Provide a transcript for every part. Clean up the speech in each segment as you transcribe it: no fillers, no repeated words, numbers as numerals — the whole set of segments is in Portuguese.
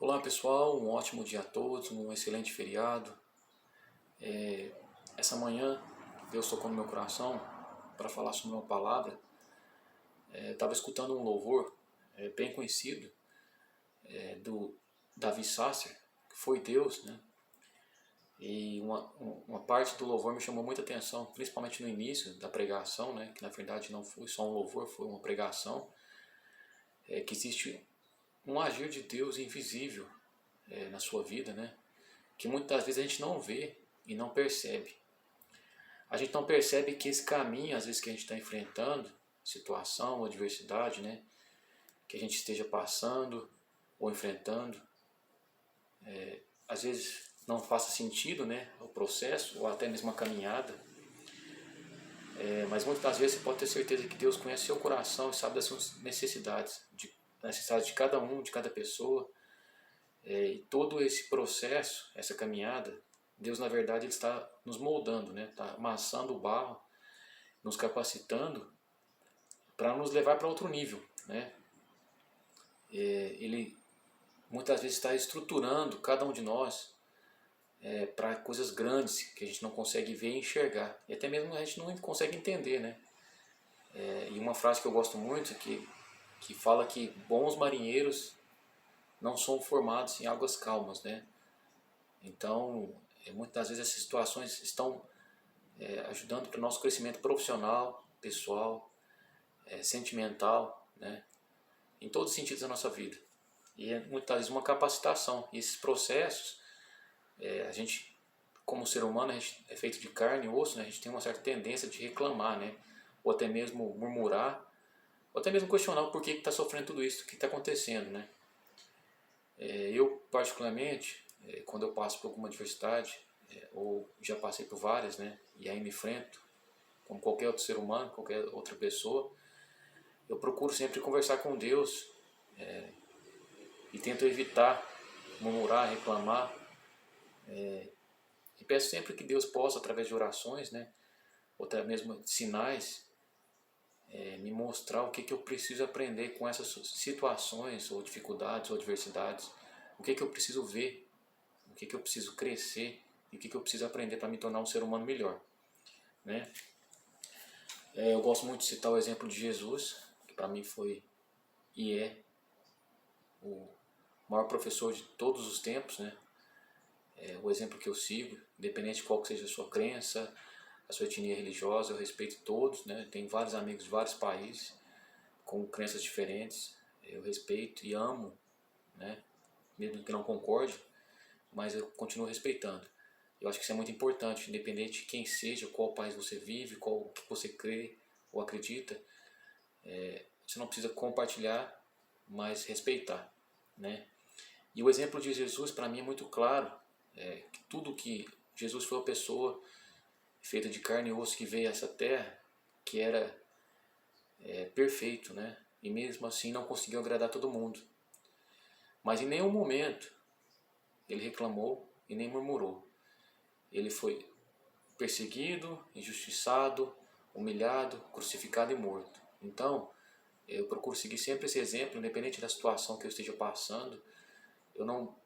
Olá pessoal, um ótimo dia a todos, um excelente feriado. Essa manhã Deus tocou no meu coração para falar sobre uma palavra. Estava escutando um louvor bem conhecido do Davi Sasser, que foi Deus, né? E uma parte do louvor me chamou muita atenção, principalmente no início da pregação, né? Que na verdade não foi só um louvor, foi uma pregação. Que existe um agir de Deus invisível na sua vida, né? Que muitas vezes a gente não vê e não percebe. A gente não percebe que esse caminho, às vezes, que a gente está enfrentando, situação ou adversidade, né? Que a gente esteja passando ou enfrentando, às vezes não faça sentido, né? O processo ou até mesmo a caminhada. Mas muitas das vezes você pode ter certeza que Deus conhece seu coração e sabe das suas necessidades, necessidades de cada um, de cada pessoa. E todo esse processo, essa caminhada, Deus na verdade ele está nos moldando, né? Está amassando o barro, nos capacitando para nos levar para outro nível, né? Ele muitas vezes está estruturando cada um de nós para coisas grandes que a gente não consegue ver e enxergar, e até mesmo a gente não consegue entender, né? E uma frase que eu gosto muito que fala que bons marinheiros não são formados em águas calmas, né? Então, muitas vezes essas situações estão ajudando para o nosso crescimento profissional, pessoal, sentimental, né? Em todos os sentidos da nossa vida. E é muitas vezes uma capacitação. E esses processos, a gente, como ser humano, a gente é feito de carne e osso, né? A gente tem uma certa tendência de reclamar, né? Ou até mesmo murmurar, ou até mesmo questionar o porquê que está sofrendo tudo isso, o que está acontecendo, né? Eu, particularmente, quando eu passo por alguma adversidade, ou já passei por várias, né? E ainda enfrento, como qualquer outro ser humano, qualquer outra pessoa, eu procuro sempre conversar com Deus e tento evitar murmurar, reclamar, e peço sempre que Deus possa, através de orações, né, ou até mesmo sinais, me mostrar o que eu preciso aprender com essas situações, ou dificuldades, ou adversidades, o que eu preciso ver, o que eu preciso crescer, e o que eu preciso aprender para me tornar um ser humano melhor, né? Eu gosto muito de citar o exemplo de Jesus, que para mim foi e é o maior professor de todos os tempos, né? O exemplo que eu sigo, independente de qual que seja a sua crença, a sua etnia religiosa, eu respeito todos, né? Tenho vários amigos de vários países com crenças diferentes, eu respeito e amo, né? Mesmo que não concorde, mas eu continuo respeitando. Eu acho que isso é muito importante, independente de quem seja, qual país você vive, qual que você crê ou acredita, você não precisa compartilhar, mas respeitar, né? E o exemplo de Jesus para mim é muito claro, que tudo que Jesus foi uma pessoa feita de carne e osso que veio a essa terra, que era perfeito, né? E mesmo assim não conseguiu agradar todo mundo. Mas em nenhum momento ele reclamou e nem murmurou. Ele foi perseguido, injustiçado, humilhado, crucificado e morto. Então, eu procuro seguir sempre esse exemplo, independente da situação que eu esteja passando. Eu não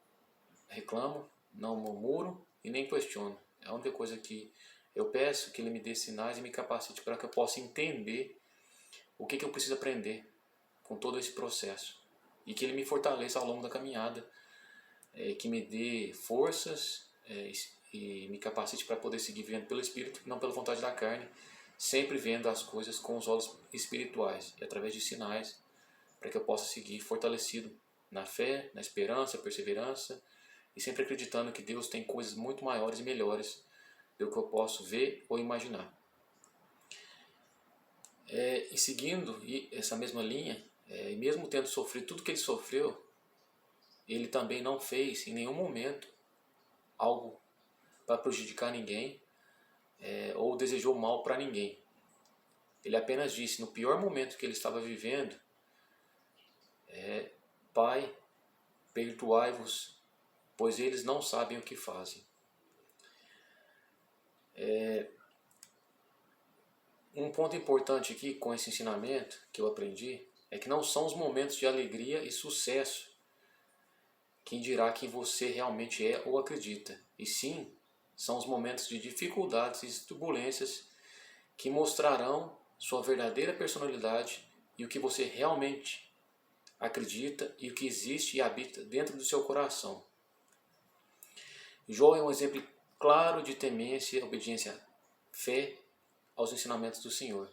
reclamo, não murmuro e nem questiono. É a única coisa que eu peço que ele me dê sinais e me capacite para que eu possa entender o que eu preciso aprender com todo esse processo. E que ele me fortaleça ao longo da caminhada, que me dê forças e me capacite para poder seguir vivendo pelo Espírito, não pela vontade da carne, sempre vendo as coisas com os olhos espirituais e através de sinais, para que eu possa seguir fortalecido na fé, na esperança, perseverança, e sempre acreditando que Deus tem coisas muito maiores e melhores do que eu posso ver ou imaginar. E seguindo essa mesma linha, e mesmo tendo sofrido tudo que ele sofreu, ele também não fez em nenhum momento algo para prejudicar ninguém, ou desejou mal para ninguém. Ele apenas disse, no pior momento que ele estava vivendo, Pai, perdoai-vos, pois eles não sabem o que fazem. Um ponto importante aqui com esse ensinamento que eu aprendi é que não são os momentos de alegria e sucesso quem dirá quem você realmente é ou acredita. E sim, são os momentos de dificuldades e turbulências que mostrarão sua verdadeira personalidade e o que você realmente acredita e o que existe e habita dentro do seu coração. Jó é um exemplo claro de temência, obediência, fé aos ensinamentos do Senhor.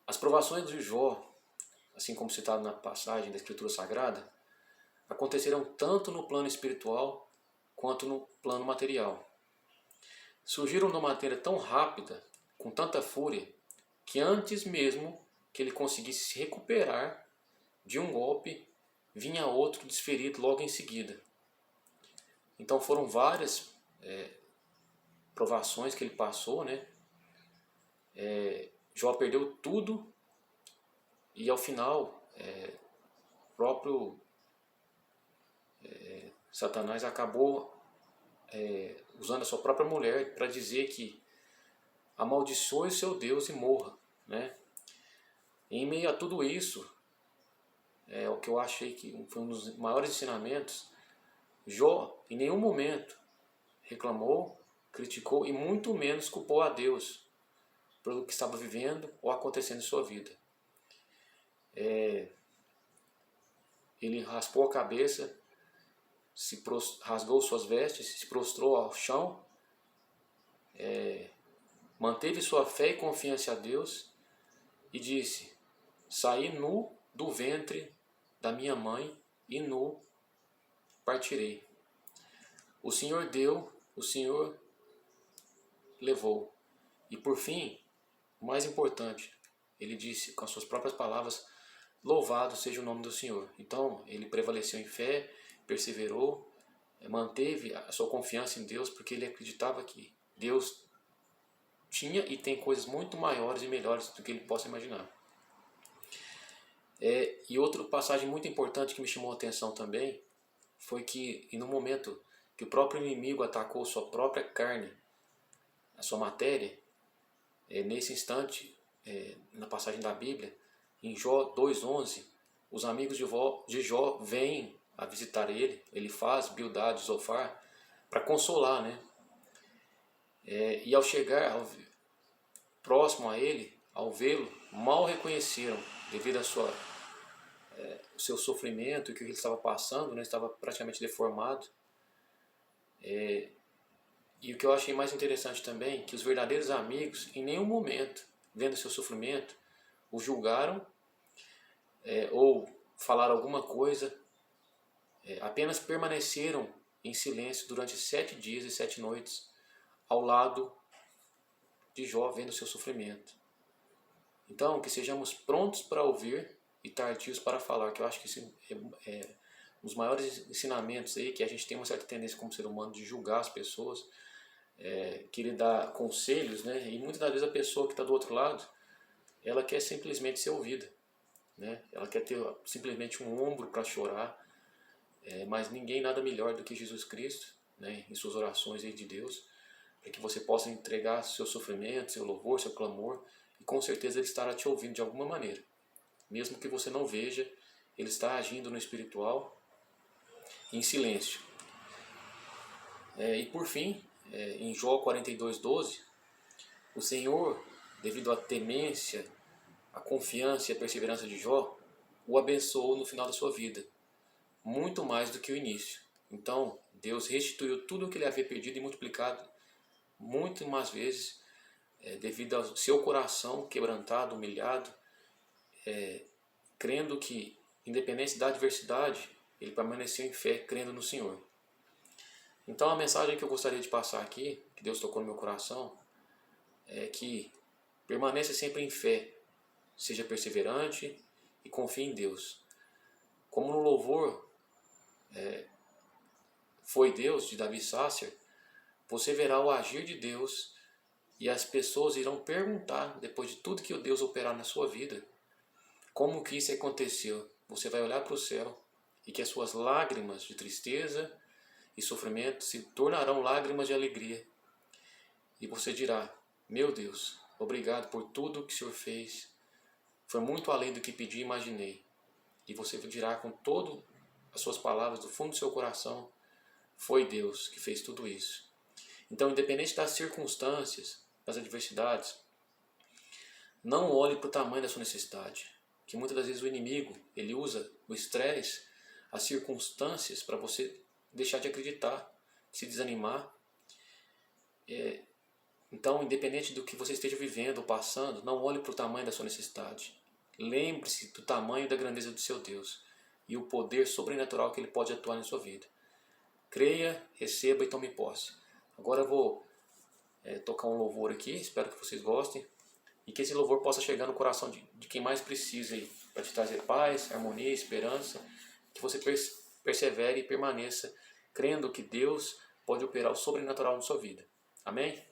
As provações de Jó, assim como citado na passagem da Escritura Sagrada, aconteceram tanto no plano espiritual quanto no plano material. Surgiram de uma maneira tão rápida, com tanta fúria, que antes mesmo que ele conseguisse se recuperar de um golpe, vinha outro desferido logo em seguida. Então foram várias provações que ele passou, né? Jó perdeu tudo e ao final o próprio Satanás acabou usando a sua própria mulher para dizer que amaldiçoe o seu Deus e morra, né? E em meio a tudo isso, o que eu achei que foi um dos maiores ensinamentos, Jó em nenhum momento reclamou, criticou e muito menos culpou a Deus pelo que estava vivendo ou acontecendo em sua vida. Ele raspou a cabeça, rasgou suas vestes, se prostrou ao chão, manteve sua fé e confiança a Deus e disse: saí nu do ventre da minha mãe e nu partirei. O Senhor deu, o Senhor levou. E por fim, o mais importante, ele disse com as suas próprias palavras: louvado seja o nome do Senhor. Então ele prevaleceu em fé, perseverou, manteve a sua confiança em Deus, porque ele acreditava que Deus tinha e tem coisas muito maiores e melhores do que ele possa imaginar. E outra passagem muito importante que me chamou a atenção também foi que, no momento que o próprio inimigo atacou sua própria carne, a sua matéria, nesse instante, na passagem da Bíblia, em Jó 2,11, os amigos de Jó vêm a visitar ele, ele faz Bildade e Zofar para consolar, né? E ao chegar próximo a ele, ao vê-lo, mal reconheceram, devido ao seu sofrimento e o que ele estava passando, né? Estava praticamente deformado. E o que eu achei mais interessante também, que os verdadeiros amigos, em nenhum momento, vendo seu sofrimento, o julgaram ou falaram alguma coisa, apenas permaneceram em silêncio durante 7 dias e 7 noites ao lado de Jó, vendo seu sofrimento. Então, que sejamos prontos para ouvir e tardios para falar, que eu acho que isso é um dos maiores ensinamentos aí, que a gente tem uma certa tendência como ser humano de julgar as pessoas, querer dar conselhos, né? E muitas das vezes a pessoa que está do outro lado, ela quer simplesmente ser ouvida, né? Ela quer ter simplesmente um ombro para chorar, mas ninguém nada melhor do que Jesus Cristo, né? Em suas orações aí de Deus, para que você possa entregar seu sofrimento, seu louvor, seu clamor, e com certeza Ele estará te ouvindo de alguma maneira. Mesmo que você não veja, Ele está agindo no espiritual em silêncio. E por fim, em Jó 42,12, o Senhor, devido à temência, à confiança e à perseverança de Jó, o abençoou no final da sua vida, muito mais do que o início. Então, Deus restituiu tudo o que ele havia perdido e multiplicado muito mais vezes, devido ao seu coração quebrantado, humilhado, crendo que, independente da adversidade, ele permaneceu em fé, crendo no Senhor. Então a mensagem que eu gostaria de passar aqui, que Deus tocou no meu coração, é que permaneça sempre em fé, seja perseverante e confie em Deus. Como no louvor Foi Deus, de Davi Sasser, você verá o agir de Deus e as pessoas irão perguntar, depois de tudo que o Deus operar na sua vida, como que isso aconteceu. Você vai olhar para o céu e que as suas lágrimas de tristeza e sofrimento se tornarão lágrimas de alegria. E você dirá: meu Deus, obrigado por tudo que o Senhor fez. Foi muito além do que pedi e imaginei. E você dirá com toda as suas palavras do fundo do seu coração, foi Deus que fez tudo isso. Então, independente das circunstâncias, das adversidades, não olhe para o tamanho da sua necessidade. Que muitas das vezes o inimigo, ele usa o estresse, as circunstâncias para você deixar de acreditar, se desanimar. Então, independente do que você esteja vivendo ou passando, não olhe para o tamanho da sua necessidade. Lembre-se do tamanho e da grandeza do seu Deus e o poder sobrenatural que Ele pode atuar na sua vida. Creia, receba e tome posse. Agora eu vou tocar um louvor aqui, espero que vocês gostem e que esse louvor possa chegar no coração de quem mais precisa para te trazer paz, harmonia, esperança, que você persevere e permaneça crendo que Deus pode operar o sobrenatural na sua vida. Amém?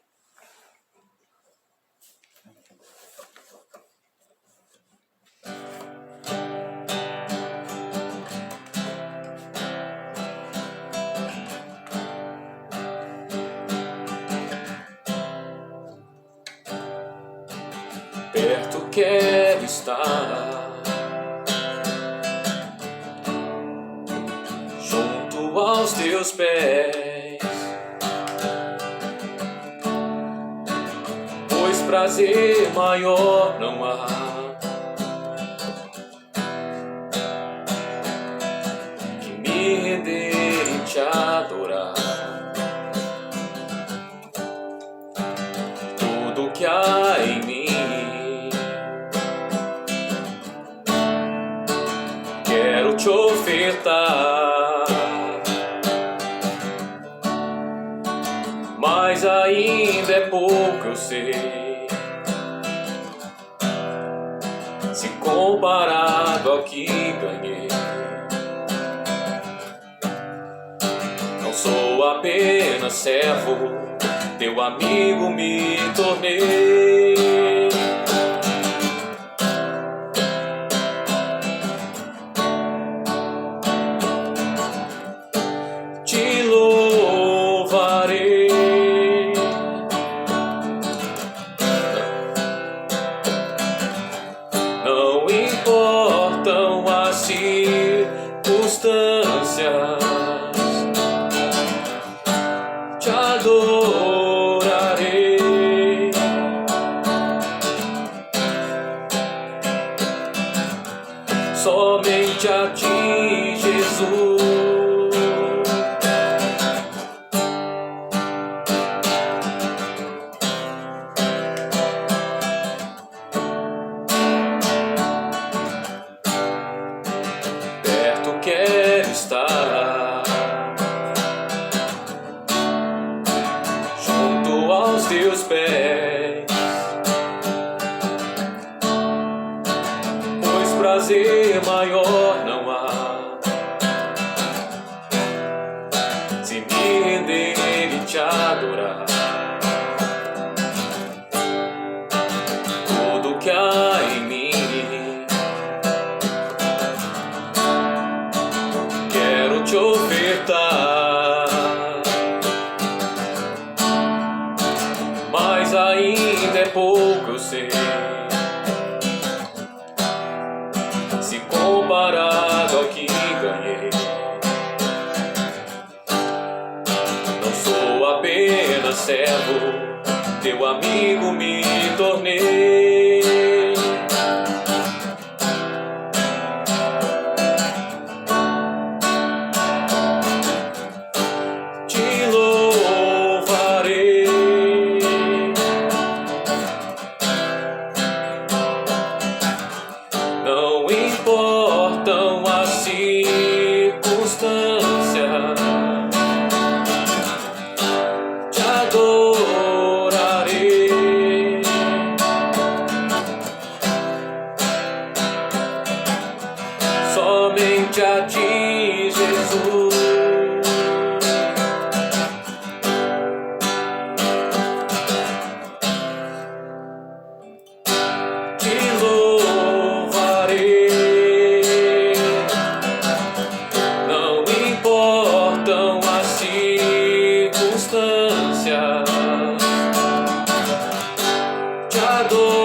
Perto quero estar, junto aos teus pés, pois prazer maior não há que me render e te adorar. Tudo que há em mim quero te ofertar, mas ainda é pouco, eu sei, se comparado ao que ganhei. Não sou apenas servo, teu amigo me tornei. Te louvarei, não importam as circunstâncias, te adorarei. Somente a ti, Jesus. Perto quero estar, junto aos teus pés, pois prazer maior não há se me render e te adorar. Tudo que há em mim quero te ofertar, mas ainda é pouco, eu sei, se comparado ao que ganhei. Não sou apenas servo, teu amigo me tornei. Te louvarei, não importam as circunstâncias, te adorarei. Somente a ti, Jesus. Te louvarei, não importam as circunstâncias, te adorarei.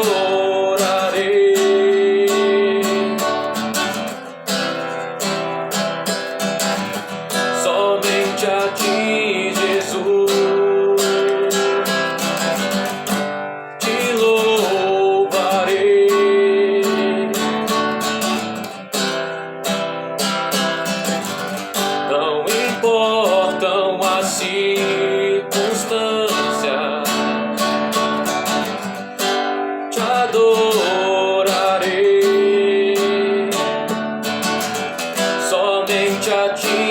te